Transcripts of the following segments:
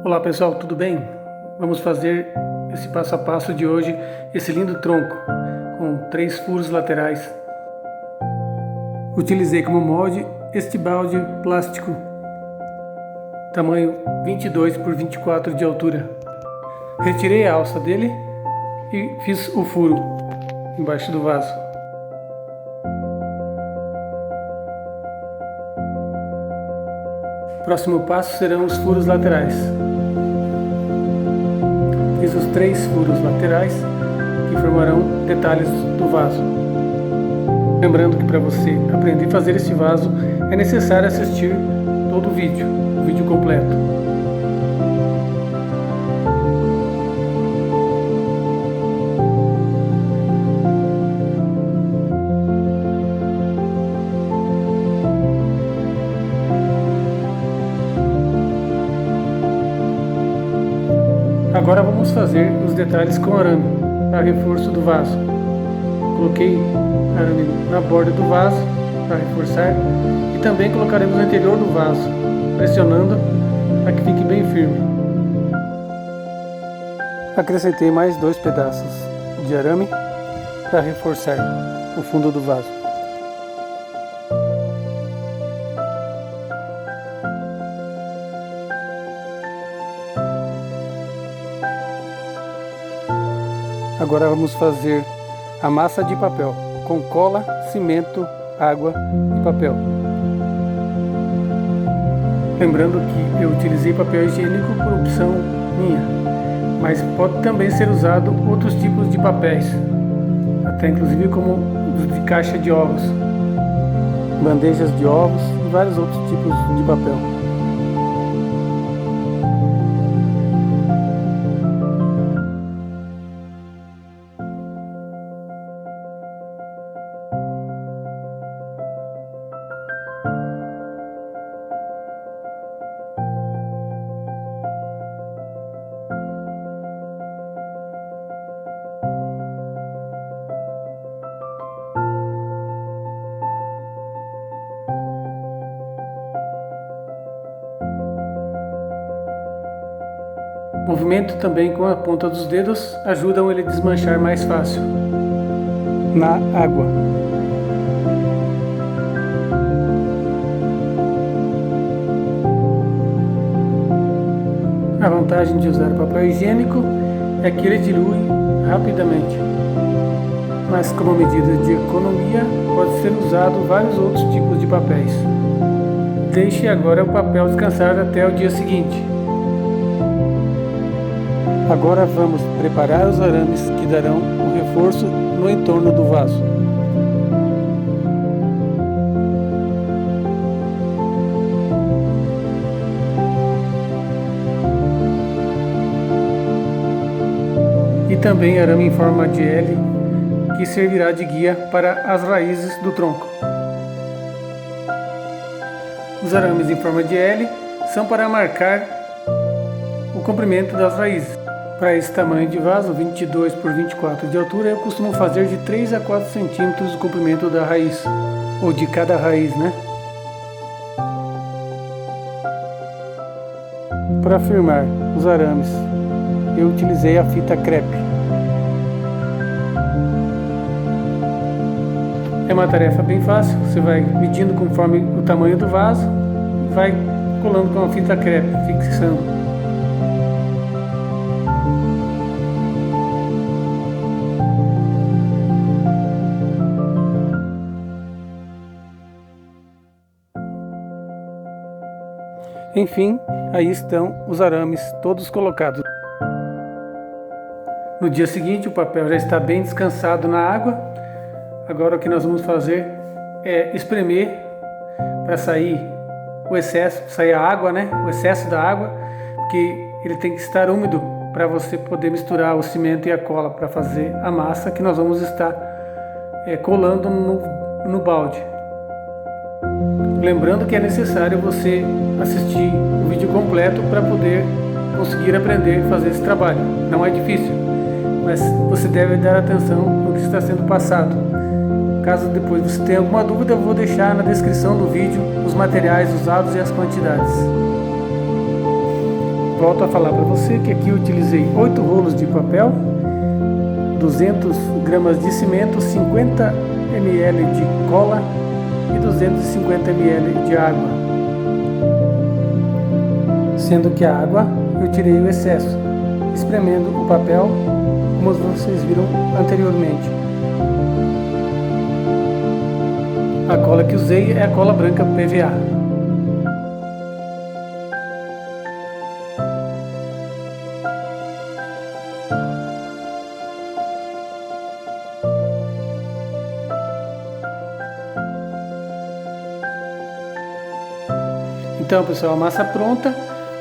Olá pessoal, tudo bem? Vamos fazer esse passo a passo de hoje, esse lindo tronco com 3 furos laterais. Utilizei como molde este balde plástico, tamanho 22 por 24 de altura. Retirei a alça dele e fiz o furo embaixo do vaso. Próximo passo serão os furos laterais. Fiz os 3 furos laterais que formarão detalhes do vaso. Lembrando que para você aprender a fazer esse vaso é necessário assistir todo o vídeo completo. Agora vamos fazer os detalhes com arame, para reforço do vaso. Coloquei arame na borda do vaso, para reforçar, e também colocaremos no interior do vaso, pressionando para que fique bem firme. Acrescentei mais 2 pedaços de arame, para reforçar o fundo do vaso. Agora vamos fazer a massa de papel com cola, cimento, água e papel. Lembrando que eu utilizei papel higiênico por opção minha, mas pode também ser usado outros tipos de papéis, até inclusive como os de caixa de ovos, bandejas de ovos e vários outros tipos de papel. Movimento também com a ponta dos dedos ajudam ele a desmanchar mais fácil na água. A vantagem de usar papel higiênico é que ele dilui rapidamente, mas como medida de economia pode ser usado vários outros tipos de papéis. Deixe agora o papel descansar até o dia seguinte. Agora vamos preparar os arames que darão o reforço no entorno do vaso. E também arame em forma de L, que servirá de guia para as raízes do tronco. Os arames em forma de L são para marcar o comprimento das raízes. Para esse tamanho de vaso, 22 por 24 de altura, eu costumo fazer de 3 a 4 centímetros o comprimento da raiz, ou de cada raiz, né? Para firmar os arames, eu utilizei a fita crepe. É uma tarefa bem fácil, você vai medindo conforme o tamanho do vaso e vai colando com a fita crepe, fixando. Enfim, aí estão os arames todos colocados. No dia seguinte o papel já está bem descansado na água. Agora o que nós vamos fazer é espremer para sair o excesso, sair a água, né? O excesso da água, porque ele tem que estar úmido para você poder misturar o cimento e a cola para fazer a massa que nós vamos estar colando no balde. Lembrando que é necessário você assistir o vídeo completo para poder conseguir aprender a fazer esse trabalho. Não é difícil, mas você deve dar atenção no que está sendo passado. Caso depois você tenha alguma dúvida, eu vou deixar na descrição do vídeo os materiais usados e as quantidades. volto a falar para você que aqui eu utilizei 8 rolos de papel, 200 gramas de cimento, 50 ml de cola e 250 ml de água. Sendo que a água eu tirei o excesso, espremendo o papel como vocês viram anteriormente. A cola que usei é a cola branca PVA. Então, pessoal, a massa pronta.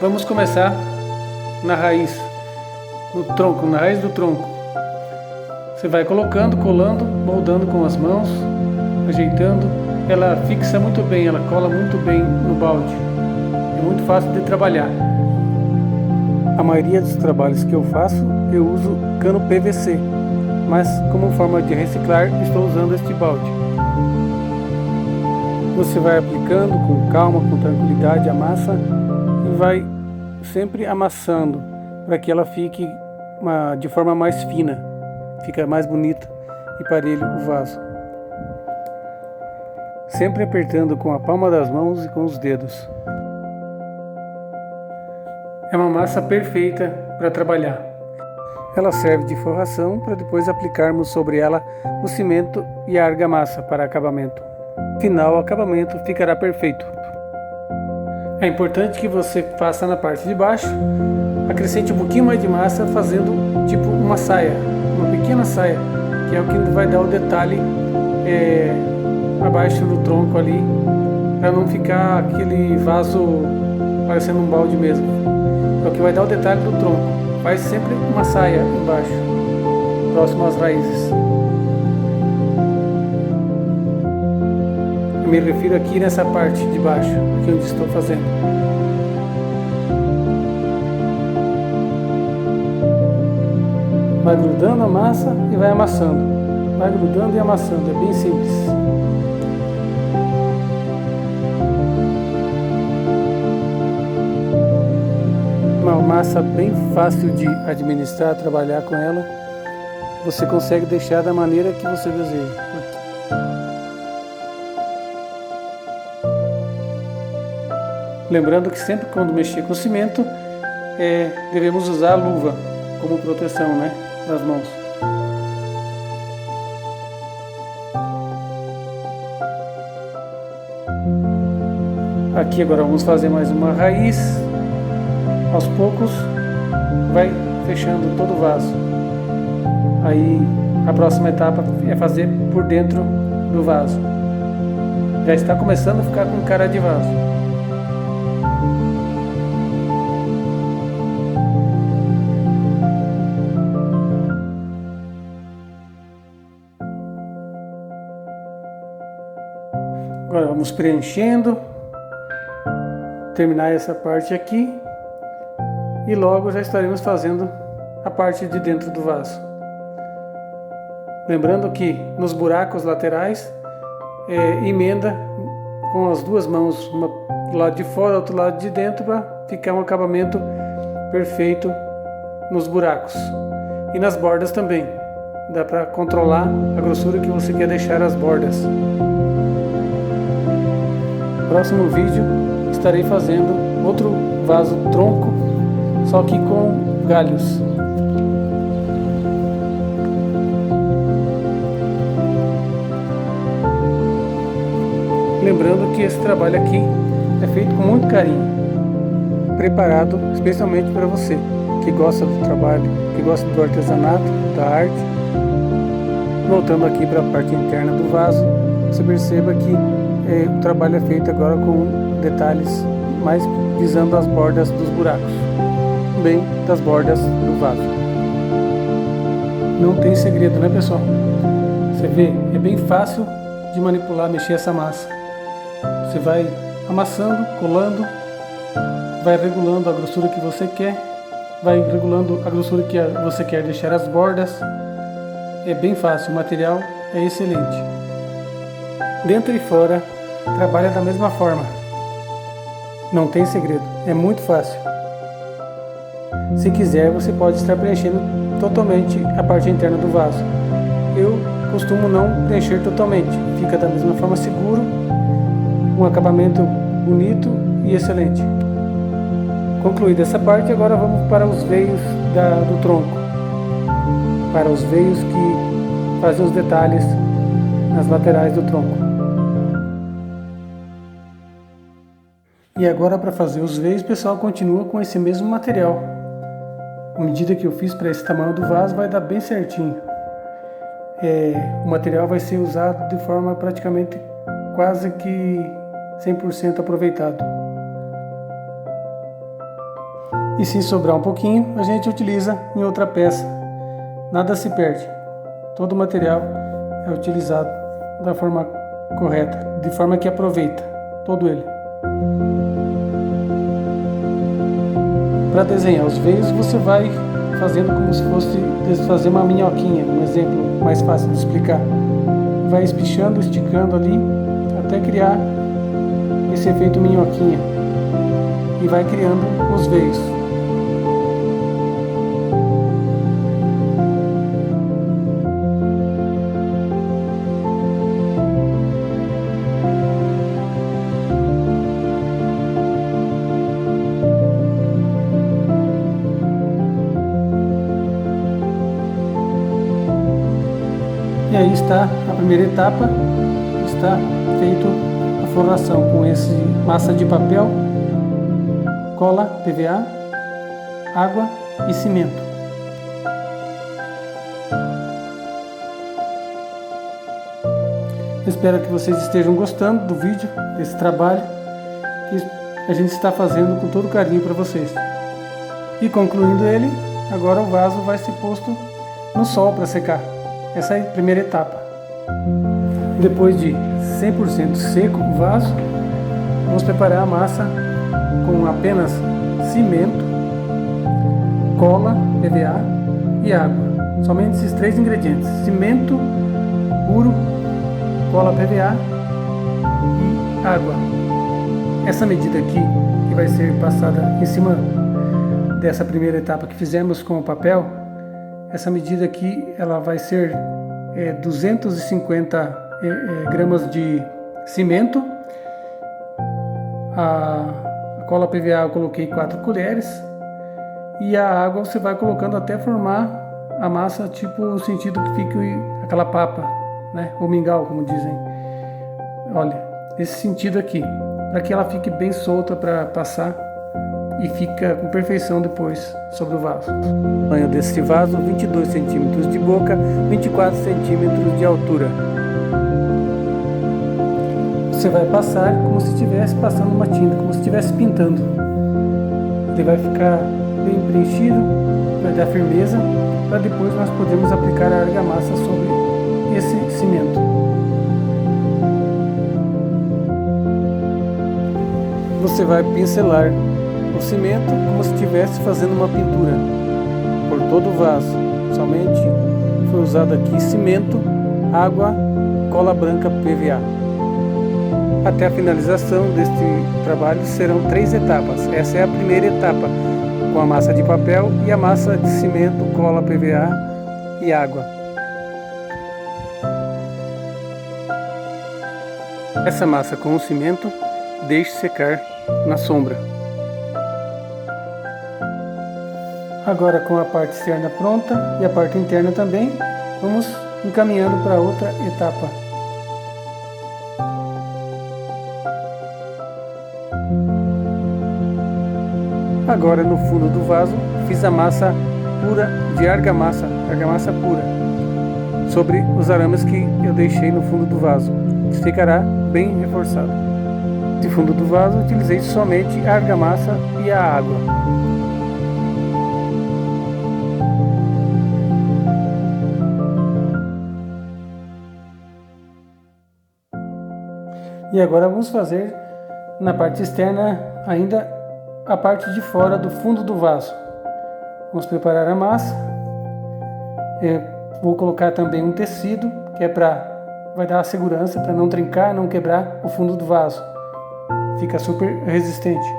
Vamos começar na raiz, no tronco, na raiz do tronco. Você vai colocando, colando, moldando com as mãos, ajeitando. Ela fixa muito bem, ela cola muito bem no balde. É muito fácil de trabalhar. A maioria dos trabalhos que eu faço, eu uso cano PVC, mas como forma de reciclar, estou usando este balde. Você vai aplicando com calma, com tranquilidade a massa e vai sempre amassando para que ela fique de forma mais fina, fica mais bonita e parelho o vaso. Sempre apertando com a palma das mãos e com os dedos. É uma massa perfeita para trabalhar. Ela serve de forração para depois aplicarmos sobre ela o cimento e a argamassa para acabamento. Final, o acabamento ficará perfeito. É importante que você faça na parte de baixo, acrescente um pouquinho mais de massa fazendo tipo uma saia, uma pequena saia, que é o que vai dar o detalhe abaixo do tronco ali, para não ficar aquele vaso parecendo um balde mesmo. É o que vai dar o detalhe do tronco. Faz sempre uma saia embaixo, próximo às raízes. Eu me refiro aqui nessa parte de baixo, aqui onde estou fazendo. Vai grudando a massa e vai amassando. Vai grudando e amassando, é bem simples. Uma massa bem fácil de administrar, trabalhar com ela. Você consegue deixar da maneira que você deseja. Lembrando que sempre quando mexer com cimento, devemos usar a luva como proteção, né, das mãos. Aqui agora vamos fazer mais uma raiz. Aos poucos vai fechando todo o vaso. Aí a próxima etapa é fazer por dentro do vaso. Já está começando a ficar com cara de vaso. Agora vamos preenchendo, terminar essa parte aqui e logo já estaremos fazendo a parte de dentro do vaso. Lembrando que nos buracos laterais, emenda com as duas mãos, uma do lado de fora, outro lado de dentro, para ficar um acabamento perfeito nos buracos. E nas bordas também, dá para controlar a grossura que você quer deixar as bordas. No próximo vídeo estarei fazendo outro vaso tronco, só que com galhos. Lembrando que esse trabalho aqui é feito com muito carinho, preparado especialmente para você que gosta do trabalho, que gosta do artesanato, da arte. Voltando aqui para a parte interna do vaso, você perceba que o trabalho é feito agora com detalhes mais visando as bordas dos buracos, bem das bordas do vaso. Não tem segredo, né, pessoal? Você vê, é bem fácil de manipular, mexer essa massa. Você vai amassando, colando, vai regulando a grossura que você quer, vai regulando a grossura que você quer deixar as bordas. É bem fácil, o material é excelente. Dentro e fora, trabalha da mesma forma. Não tem segredo, é muito fácil. Se quiser, você pode estar preenchendo totalmente a parte interna do vaso. Eu costumo não preencher totalmente, fica da mesma forma seguro, um acabamento bonito e excelente. Concluída essa parte, agora vamos para os veios do tronco, para os veios que fazem os detalhes nas laterais do tronco. E agora, para fazer os veios, pessoal, continua com esse mesmo material. A medida que eu fiz para esse tamanho do vaso vai dar bem certinho. O material vai ser usado de forma praticamente quase que 100% aproveitado. E se sobrar um pouquinho, a gente utiliza em outra peça. Nada se perde. Todo o material é utilizado da forma correta, de forma que aproveita todo ele. Para desenhar os veios, você vai fazendo como se fosse fazer uma minhoquinha, um exemplo mais fácil de explicar. Vai espichando, esticando ali, até criar esse efeito minhoquinha. E vai criando os veios. E aí está a primeira etapa, está feito a forração com esse massa de papel, cola PVA, água e cimento. Espero que vocês estejam gostando do vídeo, desse trabalho que a gente está fazendo com todo carinho para vocês. E concluindo ele, agora o vaso vai ser posto no sol para secar. Essa é a primeira etapa. Depois de 100% seco o vaso, vamos preparar a massa com apenas cimento, cola PVA e água. Somente esses 3 ingredientes: cimento puro, cola PVA e água. Essa medida aqui, que vai ser passada em cima dessa primeira etapa que fizemos com o papel, essa medida aqui ela vai ser 250 gramas de cimento. A cola PVA eu coloquei 4 colheres e a água você vai colocando até formar a massa, tipo no sentido que fique aquela papa, né? Ou mingau, como dizem. Olha, esse sentido aqui, para que ela fique bem solta para passar e fica com perfeição depois sobre o vaso. O tamanho desse vaso: 22 centímetros de boca, 24 centímetros de altura. Você vai passar como se estivesse passando uma tinta, como se estivesse pintando. Ele vai ficar bem preenchido, vai dar firmeza, para depois nós podermos aplicar a argamassa sobre esse cimento. Você vai pincelar o cimento como se estivesse fazendo uma pintura por todo o vaso. Somente foi usado aqui cimento, água, cola branca PVA. Até a finalização deste trabalho serão 3 etapas. Essa é a primeira etapa, com a massa de papel e a massa de cimento, cola PVA e água. Essa massa com o cimento deixe secar na sombra. Agora, com a parte externa pronta e a parte interna também, vamos encaminhando para outra etapa. Agora, no fundo do vaso, fiz a massa pura de argamassa pura, sobre os arames que eu deixei no fundo do vaso. Ficará bem reforçado. No fundo do vaso, utilizei somente a argamassa e a água. E agora vamos fazer na parte externa ainda a parte de fora do fundo do vaso. Vamos preparar a massa. Vou colocar também um tecido, que vai dar a segurança para não trincar, não quebrar o fundo do vaso. Fica super resistente.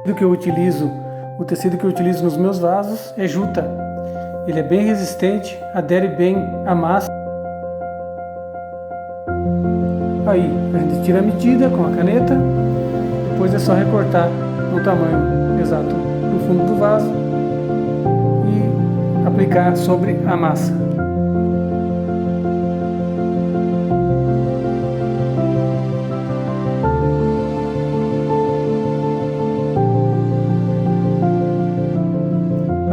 O que eu utilizo O tecido que eu utilizo nos meus vasos é juta. Ele é bem resistente, adere bem à massa. Aí a gente tira a medida com a caneta, depois é só recortar no tamanho exato do fundo do vaso e aplicar sobre a massa.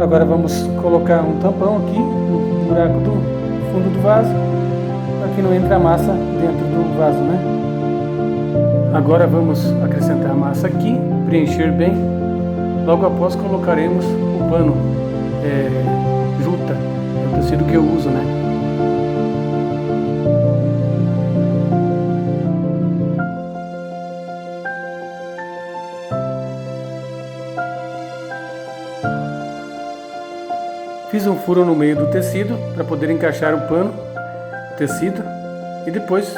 Agora vamos colocar um tampão aqui no buraco do fundo do vaso, para que não entre a massa dentro do vaso, né? Agora vamos acrescentar a massa aqui, preencher bem. Logo após colocaremos o pano juta, é o tecido que eu uso, né? Fiz um furo no meio do tecido para poder encaixar o pano, o tecido, e depois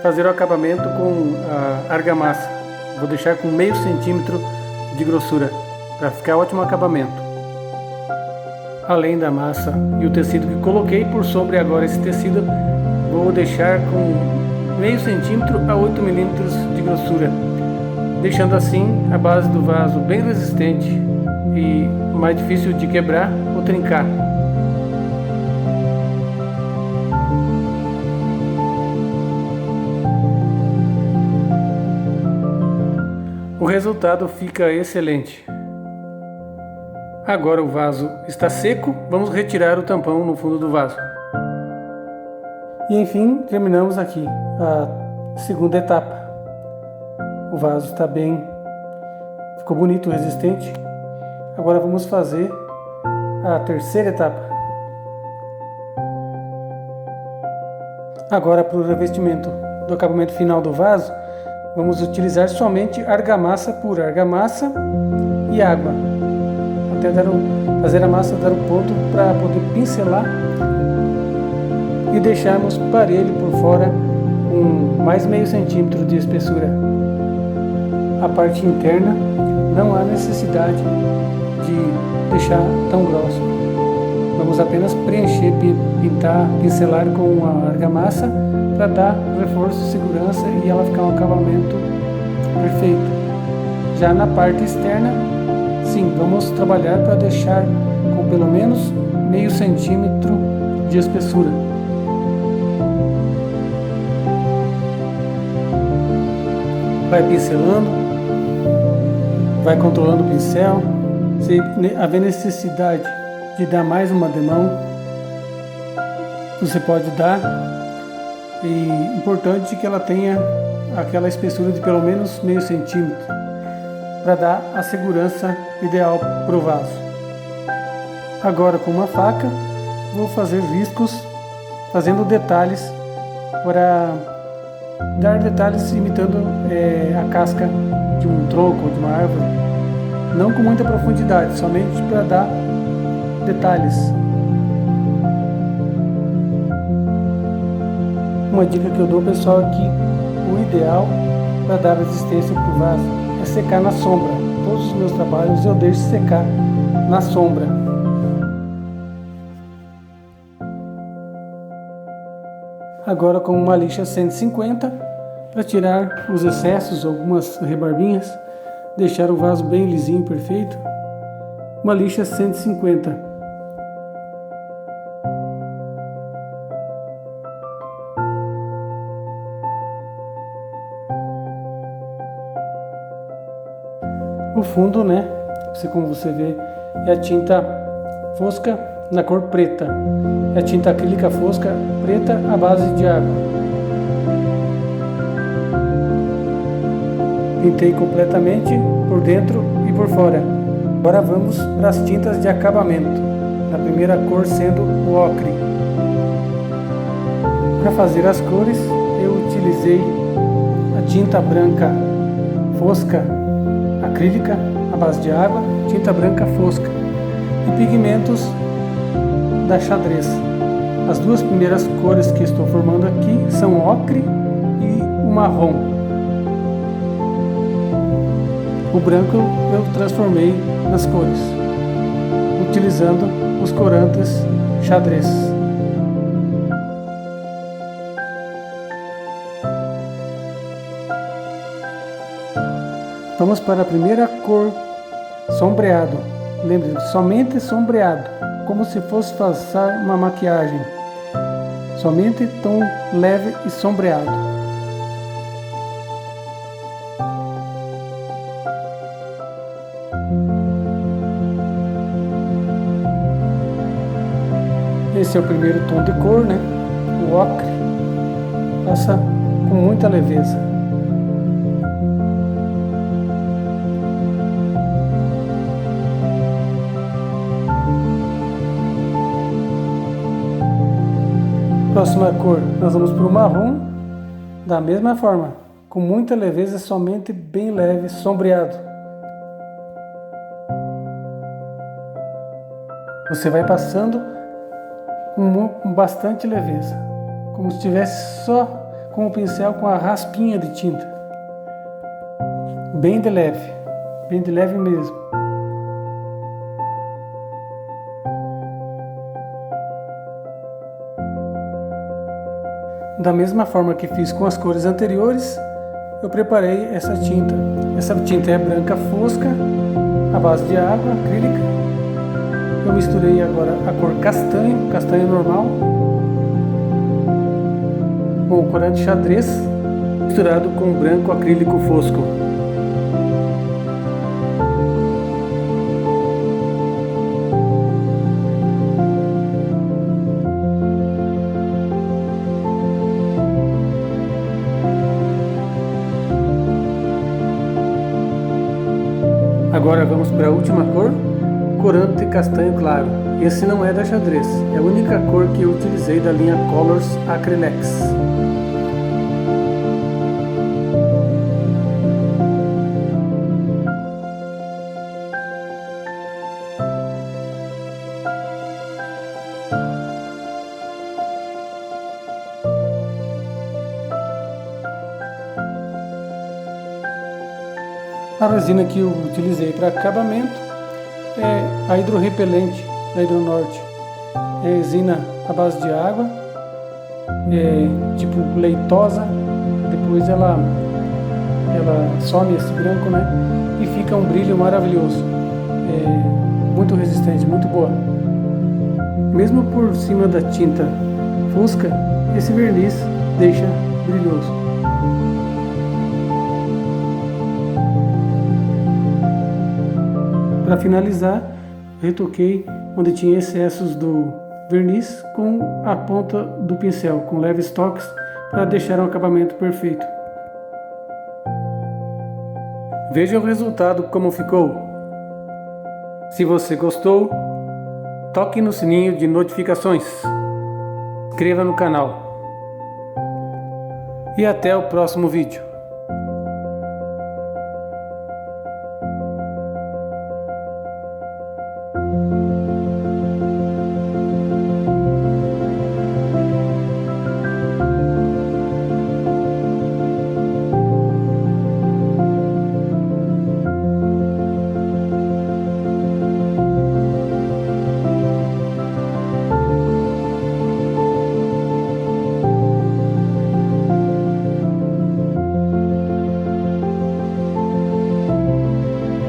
fazer o acabamento com a argamassa. Vou deixar com meio centímetro de grossura para ficar ótimo acabamento. Além da massa e o tecido que coloquei por sobre agora esse tecido, vou deixar com meio centímetro a 8 milímetros de grossura, deixando assim a base do vaso bem resistente e mais difícil de quebrar ou trincar. O resultado fica excelente. Agora o vaso está seco, vamos retirar o tampão no fundo do vaso. E enfim, terminamos aqui a segunda etapa. O vaso está bem, ficou bonito, resistente. Agora vamos fazer a terceira etapa. Agora, para o revestimento do acabamento final do vaso, vamos utilizar somente argamassa pura, argamassa e água, até fazer a massa dar o ponto para poder pincelar e deixarmos parelho por fora com mais meio centímetro de espessura. A parte interna não há necessidade de deixar tão grosso. Vamos apenas preencher, pintar, pincelar com a argamassa para dar reforço, segurança e ela ficar um acabamento perfeito. Já na parte externa, sim, vamos trabalhar para deixar com pelo menos meio centímetro de espessura. Vai pincelando, vai controlando o pincel. Se haver necessidade de dar mais uma demão, você pode dar. E importante que ela tenha aquela espessura de pelo menos meio centímetro para dar a segurança ideal para o vaso. Agora com uma faca vou fazer riscos, fazendo detalhes para dar detalhes imitando a casca de um tronco ou de uma árvore, não com muita profundidade, somente para dar detalhes. Uma dica que eu dou, pessoal, é que o ideal para dar resistência para o vaso é secar na sombra. Todos os meus trabalhos eu deixo secar na sombra. Agora com uma lixa 150 para tirar os excessos, algumas rebarbinhas, deixar o vaso bem lisinho, perfeito. Uma lixa 150. O fundo, né, como você vê, é a tinta fosca na cor preta. É a tinta acrílica fosca preta à base de água. Pintei completamente por dentro e por fora. Agora vamos para as tintas de acabamento. A primeira cor sendo o ocre. Para fazer as cores, eu utilizei a tinta branca fosca acrílica à base de água, tinta branca fosca e pigmentos da xadrez. As duas primeiras cores que estou formando aqui são ocre e o marrom. O branco eu transformei nas cores, utilizando os corantes xadrez. Vamos para a primeira cor, sombreado. Lembre, somente sombreado, como se fosse passar uma maquiagem. Somente tom leve e sombreado. Esse é o primeiro tom de cor, né? O ocre. Passa com muita leveza. Próxima cor, nós vamos para o marrom. Da mesma forma, com muita leveza, somente bem leve, sombreado. Você vai passando com bastante leveza, como se estivesse só com o pincel com a raspinha de tinta, bem de leve mesmo. Da mesma forma que fiz com as cores anteriores, eu preparei essa tinta. Essa tinta é branca fosca, à base de água acrílica. Eu misturei agora a cor castanho normal, com o corante xadrez, misturado com branco acrílico fosco. Agora vamos para a última cor, corante castanho claro. Esse não é da xadrez, é a única cor que eu utilizei da linha Colors Acrylex. A resina que eu utilizei para acabamento é a hidrorrepelente da Hidronorte. É resina à base de água, tipo leitosa. Depois ela some esse branco, né? E fica um brilho maravilhoso. Muito resistente, muito boa. Mesmo por cima da tinta fosca, esse verniz deixa brilhoso. Para finalizar, retoquei onde tinha excessos do verniz com a ponta do pincel, com leves toques, para deixar um acabamento perfeito. Veja o resultado como ficou. Se você gostou, toque no sininho de notificações, inscreva no canal e até o próximo vídeo.